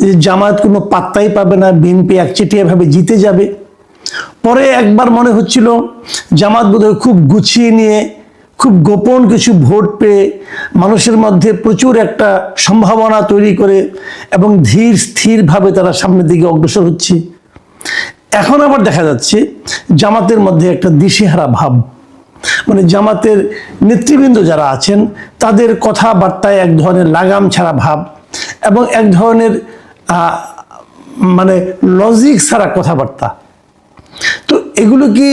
যে জামায়াত কোনো পাত্তাই পাবে না, বিএনপি একচেটিয়াভাবে জিতে যাবে। পরে একবার মনে হচ্ছিল জামাত বোধহয় খুব গুছিয়ে নিয়ে খুব গোপন কিছু ভোট পেয়ে মানুষের মধ্যে প্রচুর একটা সম্ভাবনা তৈরি করে এবং ধীর স্থিরভাবে তারা সামনের দিকে অগ্রসর হচ্ছে। এখন আবার দেখা যাচ্ছে জামাতের মধ্যে একটা দিশেহারা ভাব, মানে জামাতের নেতৃবৃন্দ যারা আছেন তাদের কথাবার্তায় এক ধরনের লাগাম ছাড়া ভাব এবং এক ধরনের মানে লজিক ছাড়া কথাবার্তা। তো এগুলো কি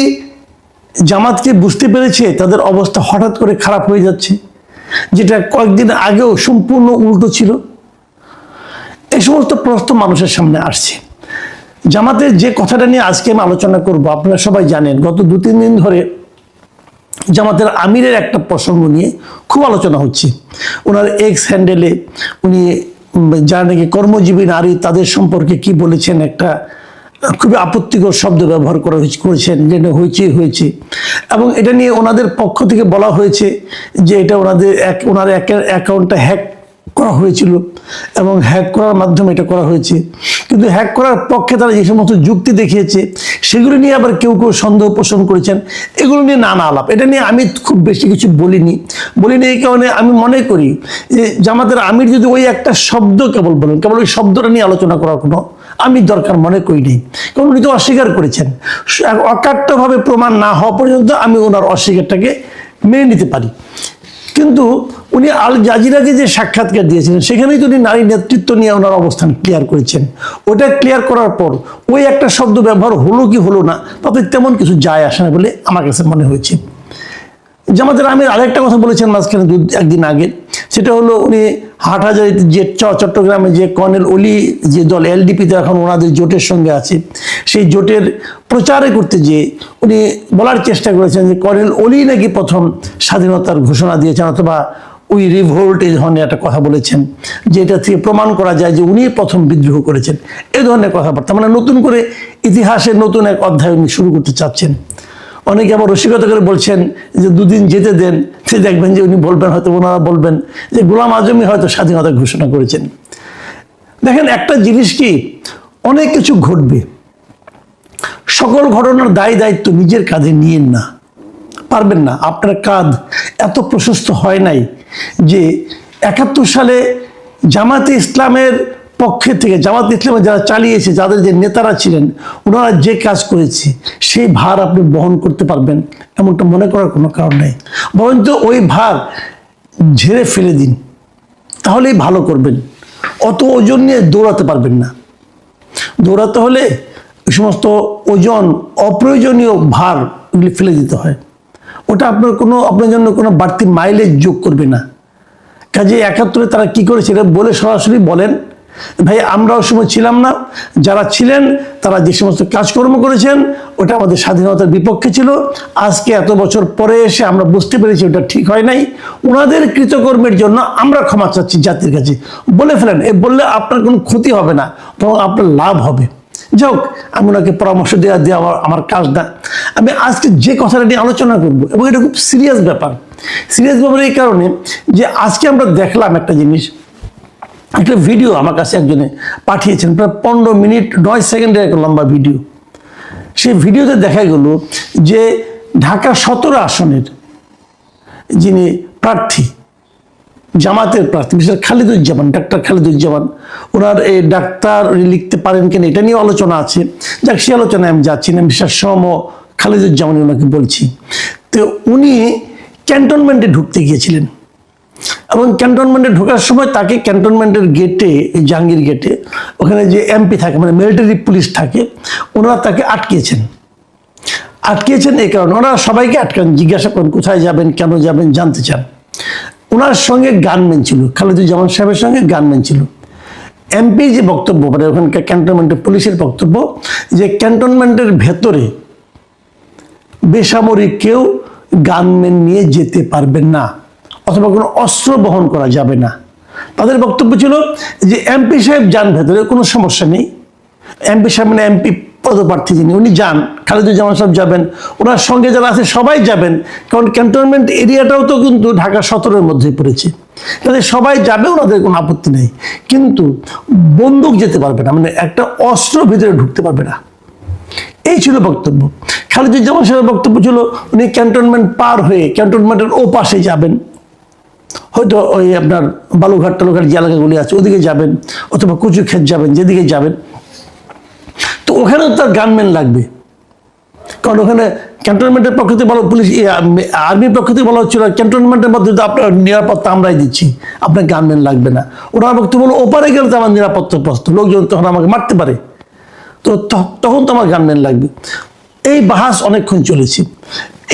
জামাতকে বুঝতে পেরেছে তাদের অবস্থা হঠাৎ করে খারাপ হয়ে যাচ্ছে, যেটা কয়েকদিন আগেও সম্পূর্ণ উল্টো ছিল? এই সমস্ত প্রশ্ন মানুষের সামনে আসছে। জামাতের যে কথাটা নিয়ে আজকে আমি আলোচনা করব, আপনারা সবাই জানেন গত 2-3 দিন ধরে জামাতের আমিরের একটা প্রসঙ্গ নিয়ে খুব আলোচনা হচ্ছে। ওনার এক্স হ্যান্ডেলে উনি যারা নাকি কর্মজীবী নারী তাদের সম্পর্কে কি বলেছেন, একটা খুবই আপত্তিকর শব্দ ব্যবহার করেছেন, যেটা হয়েছে এবং এটা নিয়ে ওনাদের পক্ষ থেকে বলা হয়েছে যে এটা ওনার অ্যাকাউন্টটা হ্যাক করা হয়েছিল এবং হ্যাক করার মাধ্যমে এটা করা হয়েছে। কিন্তু হ্যাক করার পক্ষে তারা যে সমস্ত যুক্তি দেখিয়েছে সেগুলো নিয়ে আবার কেউ কেউ সন্দেহ পোষণ করেছেন। এগুলো নিয়ে নানা আলাপ, এটা নিয়ে আমি খুব বেশি কিছু বলিনি এই কারণে আমি মনে করি যে জামাতের আমির যদি ওই একটা শব্দ কেবল বলেন, কেবল ওই শব্দটা নিয়ে আলোচনা করার কোনো আমি দরকার মনে করি নেই, কারণ উনি তো অস্বীকার করেছেন। অকাট্যভাবে প্রমাণ না হওয়া পর্যন্ত আমি ওনার অস্বীকারটাকে মেনে নিতে পারি। কিন্তু উনি আল জাজিরাকে যে সাক্ষাৎকার দিয়েছিলেন সেখানেই তো উনি নারী নেতৃত্ব নিয়ে ওনার অবস্থান ক্লিয়ার করেছেন। ওটা ক্লিয়ার করার পর ওই একটা শব্দ ব্যবহার হলো কি হলো না তাতে তেমন কিছু যায় আসে না বলে আমার কাছে মনে হয়েছে। জামাতের আমির আরেকটা কথা বলেছেন মাঝখানে একদিন আগে, সেটা হলো উনি হাটহাজারীতে যে চট্টগ্রামে যে কর্নেল অলি যে দল এলডিপিতে এখন ওনাদের জোটের সঙ্গে আছে, সেই জোটের প্রচারে করতে যেয়ে উনি বলার চেষ্টা করেছেন যে কর্নেল অলি নাকি প্রথম স্বাধীনতার ঘোষণা দিয়েছেন অথবা উই রিভোল্ট এই ধরনের একটা কথা বলেছেন, যেটা থেকে প্রমাণ করা যায় যে উনি প্রথম বিদ্রোহ করেছেন। এই ধরনের কথাবার্তা, মানে নতুন করে ইতিহাসের নতুন এক অধ্যায় উনি শুরু করতে চাচ্ছেন। অনেকে আবার রসিকতা করে বলছেন যে 2 দিন যেতে দেন, সে দেখবেন যে উনি বলবেন, হয়তো ওনারা বলবেন যে গোলাম আজমই হয়তো স্বাধীনতা ঘোষণা করেছেন। দেখেন একটা জিনিস কি, অনেক কিছু ঘটবে, সকল ঘটনার দায়িত্ব নিজের কাঁধে নিয়েন না, পারবেন না। আপনার কাঁধ এত প্রশস্ত হয় নাই যে 71 সালে জামাতে ইসলামের পক্ষে থেকে, জামাতে ইসলামে যারা চালিয়েছে, যাদের যে নেতারা ছিলেন ওনারা যে কাজ করেছে সেই ভার আপনি বহন করতে পারবেন এমনটা মনে করার কোনো কারণ নেই। বরঞ্চ ওই ভার ঝেড়ে ফেলে দিন, তাহলেই ভালো করবেন। অত ওজন নিয়ে দৌড়াতে পারবেন না। দৌড়াতে হলে ওই সমস্ত ওজন, অপ্রয়োজনীয় ভার ওগুলি ফেলে দিতে হয়। ওটা আপনার জন্য কোনো বাড়তি মাইলেজ যোগ করবে না। কাজে 71-এ তারা কি করেছে এটা বলে সরাসরি বলেন, ভাই আমরাও সময় ছিলাম না, যারা ছিলেন তারা যে সমস্ত কাজকর্ম করেছেন ওটা আমাদের স্বাধীনতার বিপক্ষে ছিল। আজকে এত বছর পরে এসে আমরা বুঝতে পেরেছি ওটা ঠিক হয় নাই, ওনাদের কৃতকর্মের জন্য আমরা ক্ষমা চাচ্ছি জাতির কাছে, বলে ফেলেন। বললে আপনার কোনো ক্ষতি হবে না, বরং আপনার লাভ হবে। যাই হোক, আমি ওনাকে পরামর্শ দেওয়া আমার কাজ না। আমি আজকে যে কথাটা নিয়ে আলোচনা করবো, এবং এটা খুব সিরিয়াস ব্যাপার এই কারণে যে আজকে আমরা দেখলাম একটা জিনিস, একটা ভিডিও আমার কাছে একজনে পাঠিয়েছেন, প্রায় 15 মিনিট 9 সেকেন্ডের একটা লম্বা ভিডিও। সেই ভিডিওতে দেখা গেল যে ঢাকা 17 আসনের যিনি প্রার্থী, জামাতের প্রার্থী মিস্টার খালিদুজ্জামান, ডাক্তার খালিদুজ্জামান, ওনার এই ডাক্তার লিখতে পারেন কিনা এটা নিয়ে আলোচনা আছে। যাক, সে আলোচনায় আমি যাচ্ছি না, মিস্টার খালিদুজ্জামান ওনাকে বলছি। তো উনি ক্যান্টনমেন্টে ঢুকতে গিয়েছিলেন এবং ক্যান্টনমেন্টে ঢোকার সময় তাকে ক্যান্টনমেন্টের গেটে, জাহাঙ্গীর গেটে, ওখানে যে এমপি থাকে, মানে মিলিটারি পুলিশ থাকে, ওনারা তাকে আটকিয়েছেন এই কারণে। ওনারা সবাইকে আটকান, জিজ্ঞাসা করেন কোথায় যাবেন, কেন যাবেন, জানতে চান। ওনার সঙ্গে গানম্যান ছিল, খালিদুজ্জামান সাহেবের সঙ্গে গানম্যান ছিল। এমপি যে বক্তব্য, মানে ওখানকার ক্যান্টনমেন্টের পুলিশের বক্তব্য যে ক্যান্টনমেন্টের ভেতরে বেসামরিক কেউ গানম্যান নিয়ে যেতে পারবেন না অথবা কোনো অস্ত্র বহন করা যাবে না। তাদের বক্তব্য ছিল যে এমপি সাহেব যান ভেতরে, কোনো সমস্যা নেই। এমপি সাহেব মানে এমপি পদপ্রার্থী যিনি, উনি যান, খালিদুজ্জামান সাহেব যাবেন, ওনার সঙ্গে যারা আছে সবাই যাবেন, কারণ ক্যান্টনমেন্ট এরিয়াটাও তো কিন্তু ঢাকা 17-এর মধ্যেই পড়েছে। তাদের সবাই যাবে, ওনাদের কোনো আপত্তি নেই, কিন্তু বন্দুক যেতে পারবে না, মানে একটা অস্ত্র ভিতরে ঢুকতে পারবে না। এই ছিল বক্তব্য। খালিদুজ্জামান সাহেবের বক্তব্য ছিল উনি ক্যান্টনমেন্ট পার হয়ে ক্যান্টনমেন্টের ও পাশে যাবেন, হয়তো ওই আপনার বালুঘাট টালুঘাট যে এলাকাগুলি আছে ওদিকে যাবেন, অথবা কচুক্ষেত যাবেন, যেদিকে যাবেন। তো ওখানেও তার গানম্যান লাগবে, কারণ ওখানে ক্যান্টনমেন্টের পক্ষ থেকে বলা, পুলিশ আর্মির পক্ষ থেকে বলা হচ্ছিল ক্যান্টনমেন্টের মধ্যে তো আপনার নিরাপত্তা আমরাই দিচ্ছি, আপনার গানম্যান লাগবে না। ওনার বক্তব্য বলো ওপারে গেলে তো আমার নিরাপত্তা প্রস্তুত, লোকজন তখন আমাকে মারতে পারে, তো তখন তো আমার গানম্যান লাগবে। এই বাহাস অনেকক্ষণ চলেছে।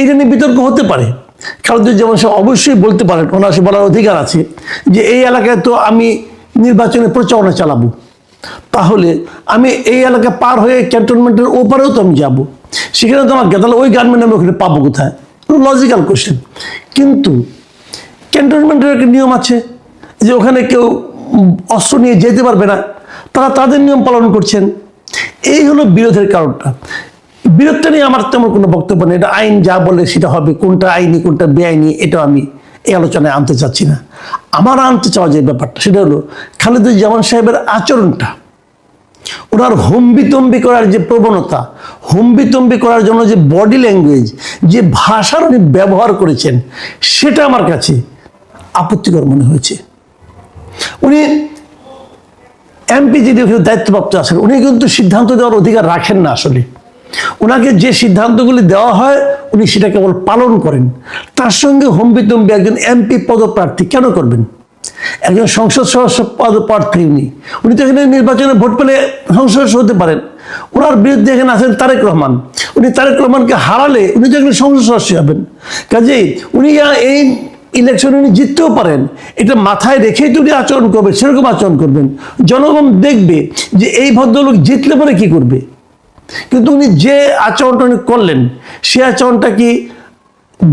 এটা নিয়ে বিতর্ক হতে পারে। খালিদুজ্জামান সাহেব অবশ্যই বলতে পারেন, ওনার সে বলার অধিকার আছে যে এই এলাকায় তো আমি নির্বাচনে প্রচারণা চালাবো, তাহলে আমি এই এলাকা পার হয়ে ক্যান্টনমেন্টের ওপারেও তো আমি যাবো, সেখানে তো আমাকে, তাহলে ওই গানম্যান আমি ওখানে পাবো কোথায়? Logical question. কিন্তু ক্যান্টনমেন্টের একটা নিয়ম আছে যে ওখানে কেউ অস্ত্র নিয়ে যেতে পারবে না, তারা তাদের নিয়ম পালন করছেন। এই হলো বিরোধের কারণটা। বিরোধটা নিয়ে আমার তেমন কোনো বক্তব্য নেই, এটা আইন যা বলে সেটা হবে, কোনটা আইনি কোনটা বেআইনি এটা আমি এই আলোচনায় আনতে চাচ্ছি না। আমার আনতে চাওয়া যে ব্যাপারটা সেটা হলো খালিদুজ্জামান সাহেবের আচরণটা, ওনার হম্বিতম্বি করার যে প্রবণতা, হম্বিতম্বি করার জন্য যে বডি ল্যাঙ্গুয়েজ, যে ভাষার উনি ব্যবহার করেছেন, সেটা আমার কাছে আপত্তিকর মনে হয়েছে। উনি এমপি যিনি দায়িত্বপ্রাপ্ত আছেন, উনি কিন্তু সিদ্ধান্ত দেওয়ার অধিকার রাখেন না। আসলে ওনাকে যে সিদ্ধান্তগুলি দেওয়া হয় উনি সেটা কেবল পালন করেন। তার সঙ্গে হম্বিতম্বি একজন এমপি পদপ্রার্থী কেন করবেন? একজন সংসদ সদস্য পদপ্রার্থী উনি তো এখানে নির্বাচনে ভোট পেলে সংসদ সদস্য হতে পারেন। ওনার বিরুদ্ধে এখানে আছেন তারেক রহমান, উনি তারেক রহমানকে হারালে উনি তো এখানে সংসদ সদস্য হবেন। কাজেই উনি এই ইলেকশনে উনি জিততেও পারেন, এটা মাথায় রেখেই তো উনি আচরণ করবেন, সেরকম আচরণ করবেন। জনগণ দেখবে যে এই ভদ্রলোক জিতলে পরে কি করবে। কিন্তু উনি যে আচরণটা উনি করলেন, সে আচরণটা কি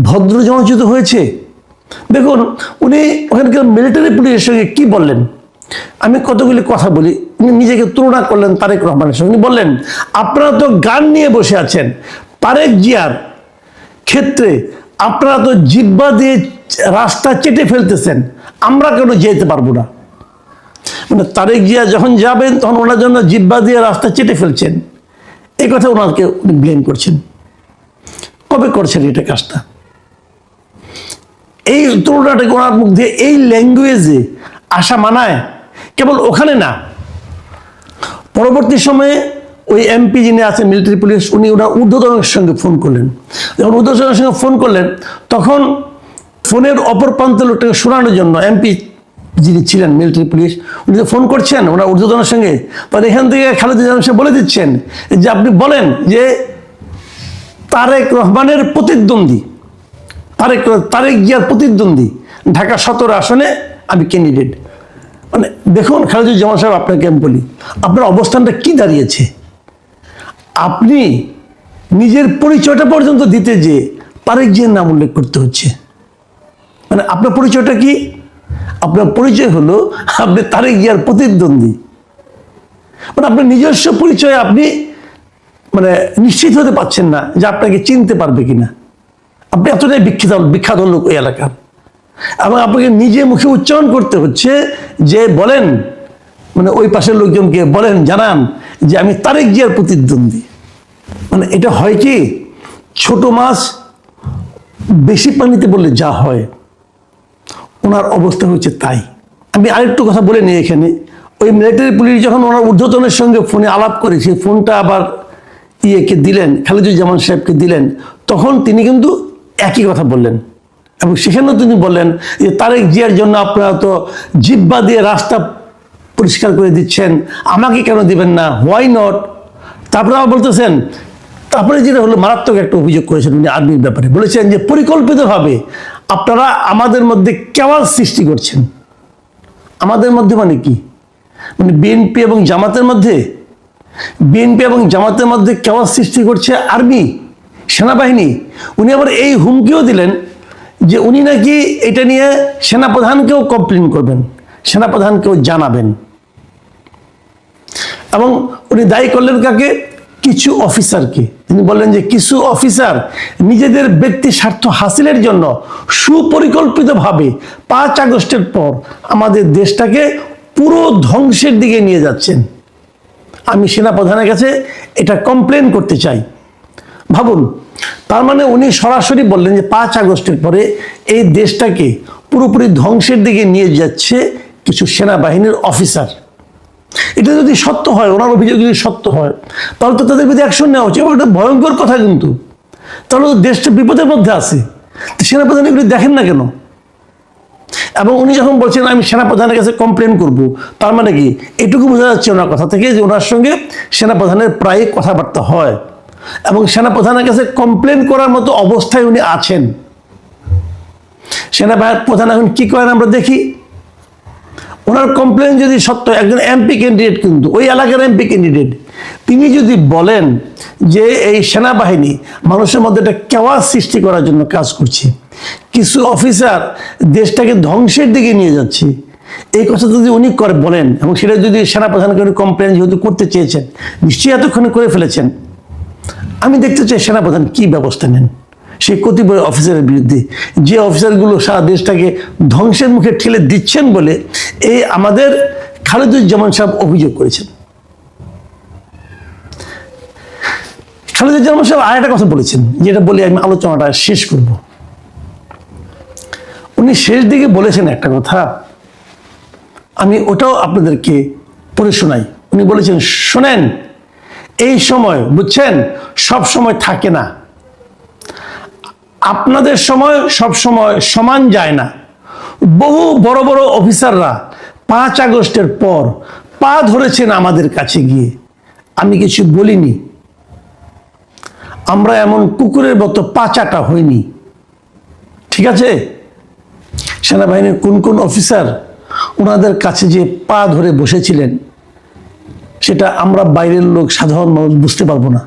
ভদ্র জনচিত হয়েছে? দেখুন উনি ওখানকার মিলিটারি পুলিশের সঙ্গে কি বললেন, আমি কতগুলি কথা বলি। উনি নিজেকে তুলনা করলেন তারেক রহমানের সঙ্গে। উনি বললেন আপনারা তো গান নিয়ে বসে আছেন, তারেক জিয়ার ক্ষেত্রে আপনারা তো জিব্বা দিয়ে রাস্তা চেটে ফেলতেছেন, আমরা কেন যেতে পারবো না? মানে তারেক জিয়া যখন যাবেন তখন ওনার জন্য জিব্বা দিয়ে রাস্তা চেটে ফেলছেন, এই কথা ওনাকে উনি ব্লেম করছেন। কবে করছেন এটা কাজটা? এই তুলনাটাকে ওনার মধ্যে এই ল্যাঙ্গুয়েজে আসা মানায়? কেবল ওখানে না, পরবর্তী সময়ে ওই এমপি যিনি আছেন মিলিটারি পুলিশ, উনি ওনার ঊর্ধ্বতনের সঙ্গে ফোন করলেন। যখন ঊর্ধ্বতনের সঙ্গে ফোন করলেন তখন ফোনের অপর প্রান্তে লোকটাকে শোনানোর জন্য এমপি যিনি ছিলেন মিলিটারি পুলিশ, উনি তো ফোন করছেন ওনার ঊর্ধ্বতনের সঙ্গে। তাহলে এখান থেকে খালিদুজ্জামান সাহেব বলে দিচ্ছেন যে আপনি বলেন যে তারেক রহমানের প্রতিদ্বন্দ্বী, তারেক জিয়ার প্রতিদ্বন্দ্বী ঢাকা 17 আসনে আমি ক্যান্ডিডেট। মানে দেখুন খালিদুজ্জামান সাহেব, আপনাকে আমি বলি আপনার অবস্থানটা কি দাঁড়িয়েছে। আপনি নিজের পরিচয়টা পর্যন্ত দিতে যে তারেক জিয়ার নাম উল্লেখ করতে হচ্ছে। মানে আপনার পরিচয়টা কি? আপনার পরিচয় হলো আপনি তারেক জিয়ার প্রতিদ্বন্দ্বী। মানে আপনার নিজস্ব পরিচয় আপনি মানে নিশ্চিত হতে পারছেন না যে আপনাকে চিনতে পারবে কিনা। আপনি এতটাই বিখ্যাত লোক ওই এলাকার, এবং আপনাকে নিজে মুখে উচ্চারণ করতে হচ্ছে যে বলেন, মানে ওই পাশের লোকজনকে বলেন, জানান যে আমি তারেক জিয়ার প্রতিদ্বন্দ্বী। মানে এটা হয় কি, ছোট মাছ বেশি পানিতে বললে যা হয়, ওনার অবস্থা হচ্ছে তাই। আমি আরেকটু কথা বলে নিই এখানে। ওই মিলিটারি পুলিশ যখন ওনার ঊর্ধ্বতনের সঙ্গে ফোনে আলাপ করে সেই ফোনটা আবার ইয়েকে দিলেন, খালিদুজ্জামান সাহেবকে দিলেন, তখন তিনি কিন্তু একই কথা বললেন। এবং সেখানেও তিনি বললেন যে তারেক জিয়ার জন্য আপনারা তো জিব্বা দিয়ে রাস্তা পরিষ্কার করে দিচ্ছেন, আমাকে কেন দিবেন না, হোয়াই নট? তারপরে আবার বলতেছেন, তারপরে যেটা হলো মারাত্মক একটা অভিযোগ করেছেন উনি আর্মির ব্যাপারে, বলেছেন যে পরিকল্পিতভাবে আপনারা আমাদের মধ্যে কেওয়াস সৃষ্টি করছেন। আমাদের মধ্যে মানে কি? মানে বিএনপি এবং জামাতের মধ্যে, বিএনপি এবং জামাতের মধ্যে কেওয়াস সৃষ্টি করছে আর্মি, সেনাবাহিনী। উনি আবার এই হুমকিও দিলেন যে উনি নাকি এটা নিয়ে সেনাপ্রধানকেও কমপ্লেন করবেন, সেনাপ্রধানকেও জানাবেন। এবং উনি দায়ী করলেন কাকে? কিছু অফিসারকে। তিনি বললেন যে কিছু অফিসার নিজেদের ব্যক্তি স্বার্থ হাসিলের জন্য সুপরিকল্পিতভাবে 5 আগস্টের পর আমাদের দেশটাকে পুরো ধ্বংসের দিকে নিয়ে যাচ্ছেন। আমি সেনাপ্রধানের কাছে এটা কমপ্লেন করতে চাই। ভাবুন, তার মানে উনি সরাসরি বললেন যে 5 আগস্টের পরে এই দেশটাকে পুরোপুরি ধ্বংসের দিকে নিয়ে যাচ্ছে কিছু সেনাবাহিনীর অফিসার। এটা যদি সত্য হয়, ওনার অভিযোগ যদি সত্য হয়, তাহলে তো তাদের বিরুদ্ধে অ্যাকশন নেওয়া উচিত। এটা ভয়ঙ্কর কথা, কিন্তু তাহলে তো দেশটা বিপদের মধ্যে আছে। সেনাপ্রধান এগুলি দেখেন না কেন? এবং উনি যখন বলছেন আমি সেনাপ্রধানের কাছে কমপ্লেন করব, তার মানে কি এটুকু বোঝা যাচ্ছে ওনার কথা থেকে যে ওনার সঙ্গে সেনাপ্রধানের প্রায় কথাবার্তা হয় এবং সেনাপ্রধানের কাছে কমপ্লেন করার মতো অবস্থায় উনি আছেন। সেনাপ্রধান এখন কি করেন আমরা দেখি। ওনার কমপ্লেন যদি সত্য, একজন এমপি ক্যান্ডিডেট, কিন্তু ওই এলাকার এমপি ক্যান্ডিডেট, তিনি যদি বলেন যে এই সেনাবাহিনী মানুষের মধ্যে একটা কেওয়াস সৃষ্টি করার জন্য কাজ করছে, কিছু অফিসার দেশটাকে ধ্বংসের দিকে নিয়ে যাচ্ছে, এই কথা যদি উনি বলেন এবং সেটা যদি সেনাপ্রধানকে উনি কমপ্লেন যেহেতু করতে চেয়েছেন, নিশ্চয়ই এতক্ষণে করে ফেলেছেন, আমি দেখতে চাই সেনাপ্রধান কি ব্যবস্থা নেন সেই কতিপয় অফিসারের বিরুদ্ধে, যে অফিসারগুলো সারা দেশটাকে ধ্বংসের মুখে ঠেলে দিচ্ছেন বলে এই আমাদের খালেদুজ্জামান সাহেব অভিযোগ করেছেন। খালেদুজ্জামান সাহেব আরেকটা কথা বলেছেন, যেটা বলে আমি আলোচনাটা শেষ করব। উনি শেষ দিকে বলেছেন একটা কথা, আমি ওটাও আপনাদেরকে পড়ে শোনাই। উনি বলেছেন, শোনেন, এই সময় বুঝছেন সব সময় থাকে না, আপনাদের সময় সব সময় সমান যায় না। বহু বড় বড় অফিসাররা 5 আগস্টের পর পা ধরেছেন আমাদের কাছে গিয়ে, আমি কিছু বলিনি, আমরা এমন কুকুরের মতো পা চাটা হইনি। ঠিক আছে, সেনাবাহিনীর কোন কোন অফিসার ওনাদের কাছে যে পা ধরে বসেছিলেন সেটা আমরা বাইরের লোক, সাধারণ মানুষ বুঝতে পারবো না,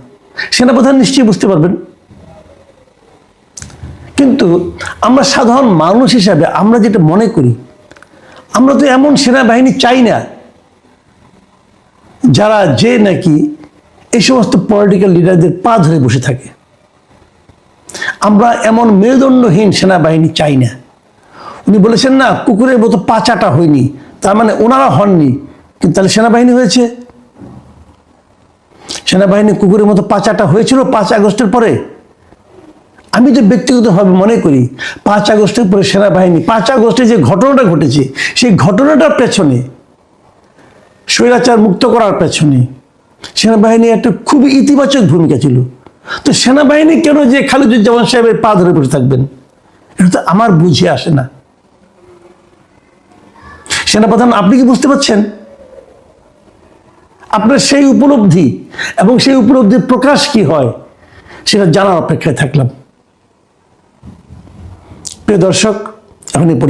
সেনাপ্রধান নিশ্চয়ই বুঝতে পারবেন। কিন্তু আমরা সাধারণ মানুষ হিসাবে আমরা যেটা মনে করি, আমরা তো এমন সেনাবাহিনী চাই না যারা যে নাকি এই সমস্ত পলিটিক্যাল লিডারদের পা ধরে বসে থাকে। আমরা এমন মেরুদণ্ডহীন সেনাবাহিনী চাই না। উনি বলেছেন না কুকুরের মতো পা চাটা হয়নি, তার মানে ওনারা হননি, কিন্তু তাহলে সেনাবাহিনী হয়েছে। সেনাবাহিনী কুকুরের মতো পা চাটা হয়েছিল 5 আগস্টের পরে। আমি তো ব্যক্তিগতভাবে মনে করি 5 আগস্টের পরে সেনাবাহিনী, 5 আগস্টে যে ঘটনাটা ঘটেছে সেই ঘটনাটার পেছনে, স্বৈরাচার মুক্ত করার পেছনে সেনাবাহিনী একটা খুবই ইতিবাচক ভূমিকা ছিল। তো সেনাবাহিনী কেন যে খালেদুজ্জামান সাহেবের পা ধরে বসে থাকবেন, এটা তো আমার বুঝে আসে না। সেনাপ্রধান, আপনি কি বুঝতে পারছেন? আপনার সেই উপলব্ধি এবং সেই উপলব্ধির প্রকাশ কি হয় সেটা জানার অপেক্ষায় থাকলাম। প্রিয় দর্শক, এখন এই পর্যন্ত।